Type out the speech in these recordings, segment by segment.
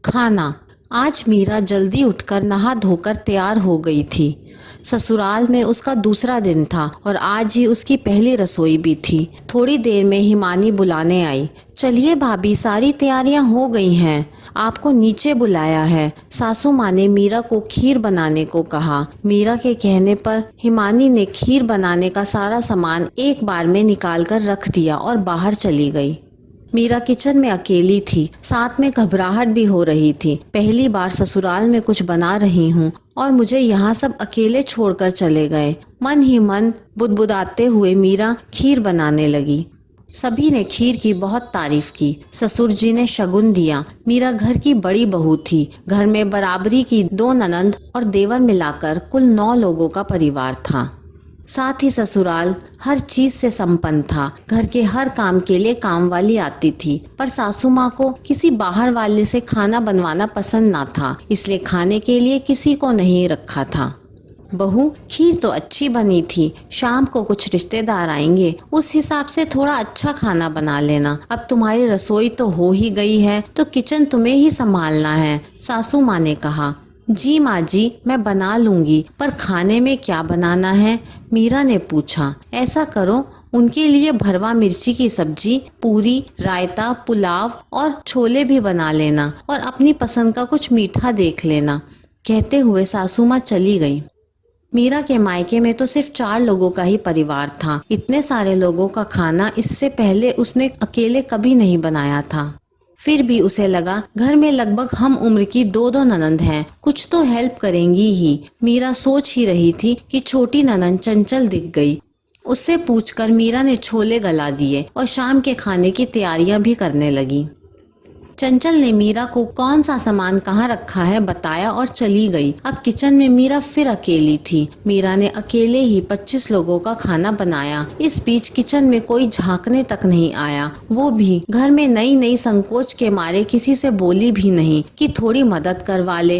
खाना। आज मीरा जल्दी उठकर नहा धोकर तैयार हो गई थी। ससुराल में उसका दूसरा दिन था और आज ही उसकी पहली रसोई भी थी। थोड़ी देर में हिमानी बुलाने आई। चलिए भाभी, सारी तैयारियां हो गई हैं, आपको नीचे बुलाया है। सासू माँ ने मीरा को खीर बनाने को कहा। मीरा के कहने पर हिमानी ने खीर बनाने का सारा सामान एक बार में निकाल कर रख दिया और बाहर चली गई। मीरा किचन में अकेली थी, साथ में घबराहट भी हो रही थी। पहली बार ससुराल में कुछ बना रही हूँ और मुझे यहाँ सब अकेले छोड़कर चले गए। मन ही मन बुदबुदाते हुए मीरा खीर बनाने लगी। सभी ने खीर की बहुत तारीफ की। ससुर जी ने शगुन दिया। मीरा घर की बड़ी बहू थी। घर में बराबरी की 2 ननंद और देवर मिलाकर कुल 9 लोगों का परिवार था। साथ ही ससुराल हर चीज से संपन्न था। घर के हर काम के लिए काम वाली आती थी, पर सासू माँ को किसी बाहर वाले से खाना बनवाना पसंद ना था, इसलिए खाने के लिए किसी को नहीं रखा था। बहू, खीर तो अच्छी बनी थी, शाम को कुछ रिश्तेदार आएंगे, उस हिसाब से थोड़ा अच्छा खाना बना लेना। अब तुम्हारी रसोई तो हो ही गई है, तो किचन तुम्हें ही संभालना है, सासू माँ ने कहा। जी माँ जी, मैं बना लूंगी, पर खाने में क्या बनाना है? मीरा ने पूछा। ऐसा करो, उनके लिए भरवा मिर्ची की सब्जी, पूरी, रायता, पुलाव और छोले भी बना लेना और अपनी पसंद का कुछ मीठा देख लेना। कहते हुए सासू माँ चली गई। मीरा के मायके में तो सिर्फ 4 लोगों का ही परिवार था। इतने सारे लोगों का खाना इससे पहले उसने अकेले कभी नहीं बनाया था। फिर भी उसे लगा घर में लगभग हम उम्र की 2 ननंद हैं, कुछ तो हेल्प करेंगी ही। मीरा सोच ही रही थी कि छोटी ननंद चंचल दिख गई। उससे पूछकर मीरा ने छोले गला दिए और शाम के खाने की तैयारियां भी करने लगी। चंचल ने मीरा को कौन सा सामान कहाँ रखा है बताया और चली गई। अब किचन में मीरा फिर अकेली थी। मीरा ने अकेले ही 25 लोगों का खाना बनाया। इस बीच किचन में कोई झांकने तक नहीं आया। वो भी घर में नई नई संकोच के मारे किसी से बोली भी नहीं कि थोड़ी मदद करवा ले।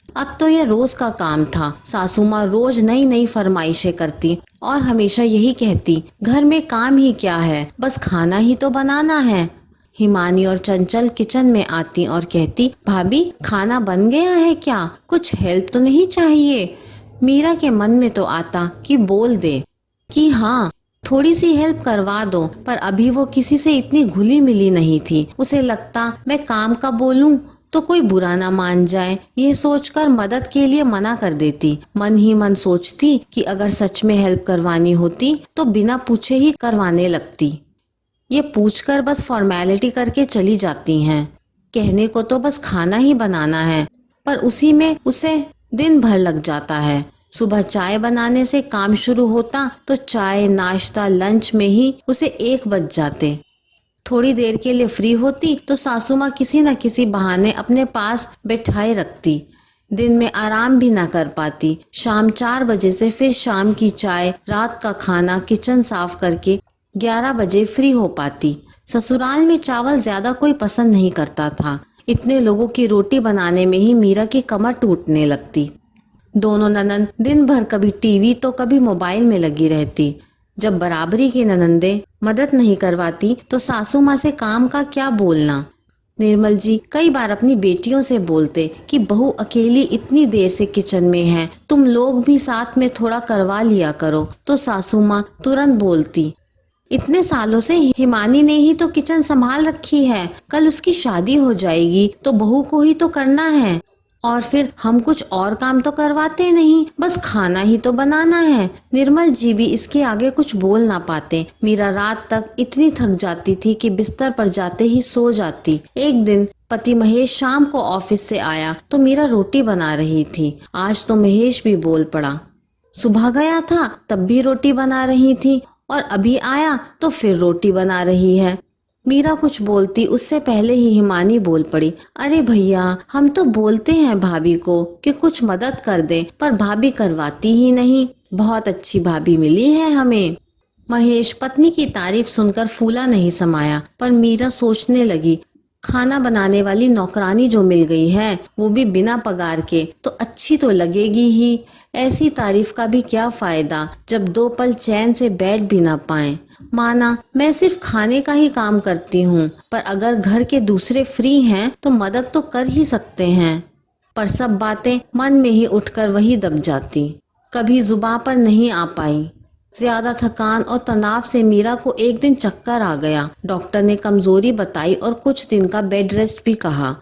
अब तो यह रोज का काम था। सासू माँ रोज नई नई फरमाइशें करती और हमेशा यही कहती, घर में काम ही क्या है, बस खाना ही तो बनाना है। हिमानी और चंचल किचन में आती और कहती, भाभी खाना बन गया है क्या? कुछ हेल्प तो नहीं चाहिए? मीरा के मन में तो आता कि बोल दे कि हाँ, थोड़ी सी हेल्प करवा दो, पर अभी वो किसी से इतनी घुली मिली नहीं थी। उसे लगता मैं काम का बोलूं तो कोई बुरा ना मान जाए, ये सोचकर मदद के लिए मना कर देती। मन ही मन सोचती कि अगर सच में हेल्प करवानी होती तो बिना पूछे ही करवाने लगती। ये पूछकर बस फॉर्मेलिटी करके चली जाती हैं। कहने को तो बस खाना ही बनाना है, पर उसी में उसे दिन भर लग जाता है। सुबह चाय बनाने से काम शुरू होता तो चाय, नाश्ता, लंच में ही उसे 1 बज जाते। थोड़ी देर के लिए फ्री होती तो सासू माँ किसी न किसी बहाने अपने पास बैठाए रखती। दिन में आराम भी ना कर पाती। शाम 4 बजे से फिर शाम की चाय, रात का खाना, किचन साफ करके 11 बजे फ्री हो पाती। ससुराल में चावल ज्यादा कोई पसंद नहीं करता था। इतने लोगों की रोटी बनाने में ही मीरा की कमर टूटने लगती। दोनों ननंद दिन भर कभी टीवी तो कभी मोबाइल में लगी रहती। जब बराबरी की ननंदें मदद नहीं करवाती तो सासू माँ से काम का क्या बोलना। निर्मल जी कई बार अपनी बेटियों से बोलते कि बहू अकेली इतनी देर से किचन में है, तुम लोग भी साथ में थोड़ा करवा लिया करो, तो सासू माँ तुरंत बोलती, इतने सालों से हिमानी ने ही तो किचन संभाल रखी है, कल उसकी शादी हो जाएगी तो बहू को ही तो करना है, और फिर हम कुछ और काम तो करवाते नहीं, बस खाना ही तो बनाना है। निर्मल जी भी इसके आगे कुछ बोल ना पाते। मीरा रात तक इतनी थक जाती थी कि बिस्तर पर जाते ही सो जाती। एक दिन पति महेश शाम को ऑफिस से आया तो मीरा रोटी बना रही थी। आज तो महेश भी बोल पड़ा। सुबह गया था तब भी रोटी बना रही थी और अभी आया तो फिर रोटी बना रही है। मीरा कुछ बोलती उससे पहले ही हिमानी बोल पड़ी, अरे भैया, हम तो बोलते हैं भाभी को कि कुछ मदद कर दे, पर भाभी करवाती ही नहीं। बहुत अच्छी भाभी मिली है हमें। महेश पत्नी की तारीफ सुनकर फूला नहीं समाया, पर मीरा सोचने लगी, खाना बनाने वाली नौकरानी जो मिल गई है वो भी बिना पगार के, तो अच्छी तो लगेगी ही। ऐसी तारीफ का भी क्या फायदा जब 2 पल चैन से बैठ भी ना पाए। माना मैं सिर्फ खाने का ही काम करती हूँ, पर अगर घर के दूसरे फ्री हैं तो मदद तो कर ही सकते हैं। पर सब बातें मन में ही उठकर वही दब जाती, कभी जुबां पर नहीं आ पाई। ज्यादा थकान और तनाव से मीरा को एक दिन चक्कर आ गया। डॉक्टर ने कमजोरी बताई और कुछ दिन का बेड रेस्ट भी कहा।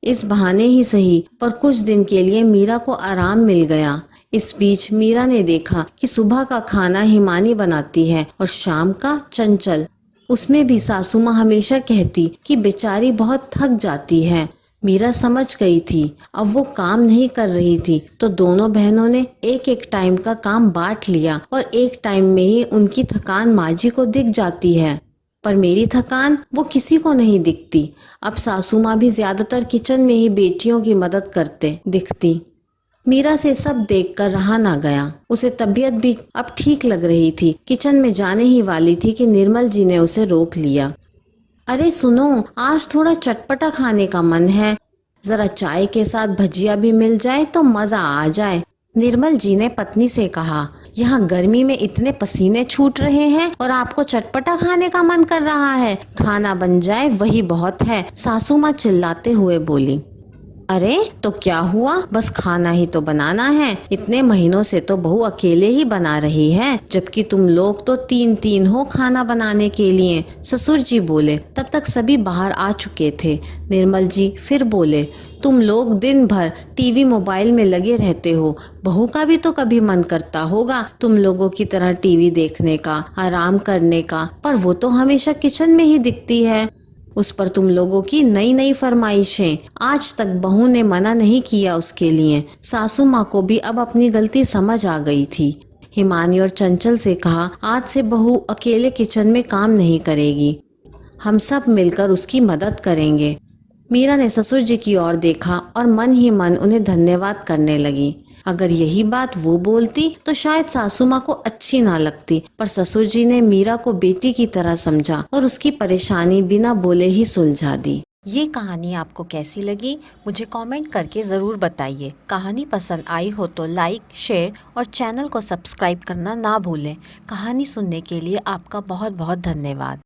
इस बहाने ही सही, पर कुछ दिन के लिए मीरा को आराम मिल गया। इस बीच मीरा ने देखा कि सुबह का खाना हिमानी बनाती है और शाम का चंचल। उसमें भी सासू माँ हमेशा कहती कि बेचारी बहुत थक जाती है। मीरा समझ गई थी अब वो काम नहीं कर रही थी, तो दोनों बहनों ने एक एक टाइम का काम बांट लिया और एक टाइम में ही उनकी थकान माँ जी को दिख जाती है। पर मेरी थकान वो किसी को नहीं दिखती। अब सासू माँ भी ज्यादातर किचन में ही बेटियों की मदद करते दिखती। मीरा से सब देखकर रहा ना गया। उसे तबीयत भी अब ठीक लग रही थी। किचन में जाने ही वाली थी कि निर्मल जी ने उसे रोक लिया। अरे सुनो, आज थोड़ा चटपटा खाने का मन है, जरा चाय के साथ भजिया भी मिल जाए तो मजा आ जाए। निर्मल जी ने पत्नी से कहा, यहाँ गर्मी में इतने पसीने छूट रहे हैं और आपको चटपटा खाने का मन कर रहा है। खाना बन जाए वही बहुत है, सासू माँ चिल्लाते हुए बोली। अरे तो क्या हुआ, बस खाना ही तो बनाना है। इतने महीनों से तो बहू अकेले ही बना रही है, जबकि तुम लोग तो तीन तीन हो खाना बनाने के लिए, ससुर जी बोले। तब तक सभी बाहर आ चुके थे। निर्मल जी फिर बोले, तुम लोग दिन भर टीवी मोबाइल में लगे रहते हो, बहू का भी तो कभी मन करता होगा तुम लोगों की तरह टीवी देखने का, आराम करने का, पर वो तो हमेशा किचन में ही दिखती है। उस पर तुम लोगों की नई नई फरमाइशें, आज तक बहू ने मना नहीं किया उसके लिए। सासू माँ को भी अब अपनी गलती समझ आ गई थी। हिमानी और चंचल से कहा, आज से बहू अकेले किचन में काम नहीं करेगी, हम सब मिलकर उसकी मदद करेंगे। मीरा ने ससुर जी की ओर देखा और मन ही मन उन्हें धन्यवाद करने लगी। अगर यही बात वो बोलती तो शायद सासू माँ को अच्छी ना लगती, पर ससुर जी ने मीरा को बेटी की तरह समझा और उसकी परेशानी बिना बोले ही सुलझा दी। ये कहानी आपको कैसी लगी मुझे कमेंट करके ज़रूर बताइए। कहानी पसंद आई हो तो लाइक, शेयर और चैनल को सब्सक्राइब करना ना भूलें। कहानी सुनने के लिए आपका बहुत बहुत धन्यवाद।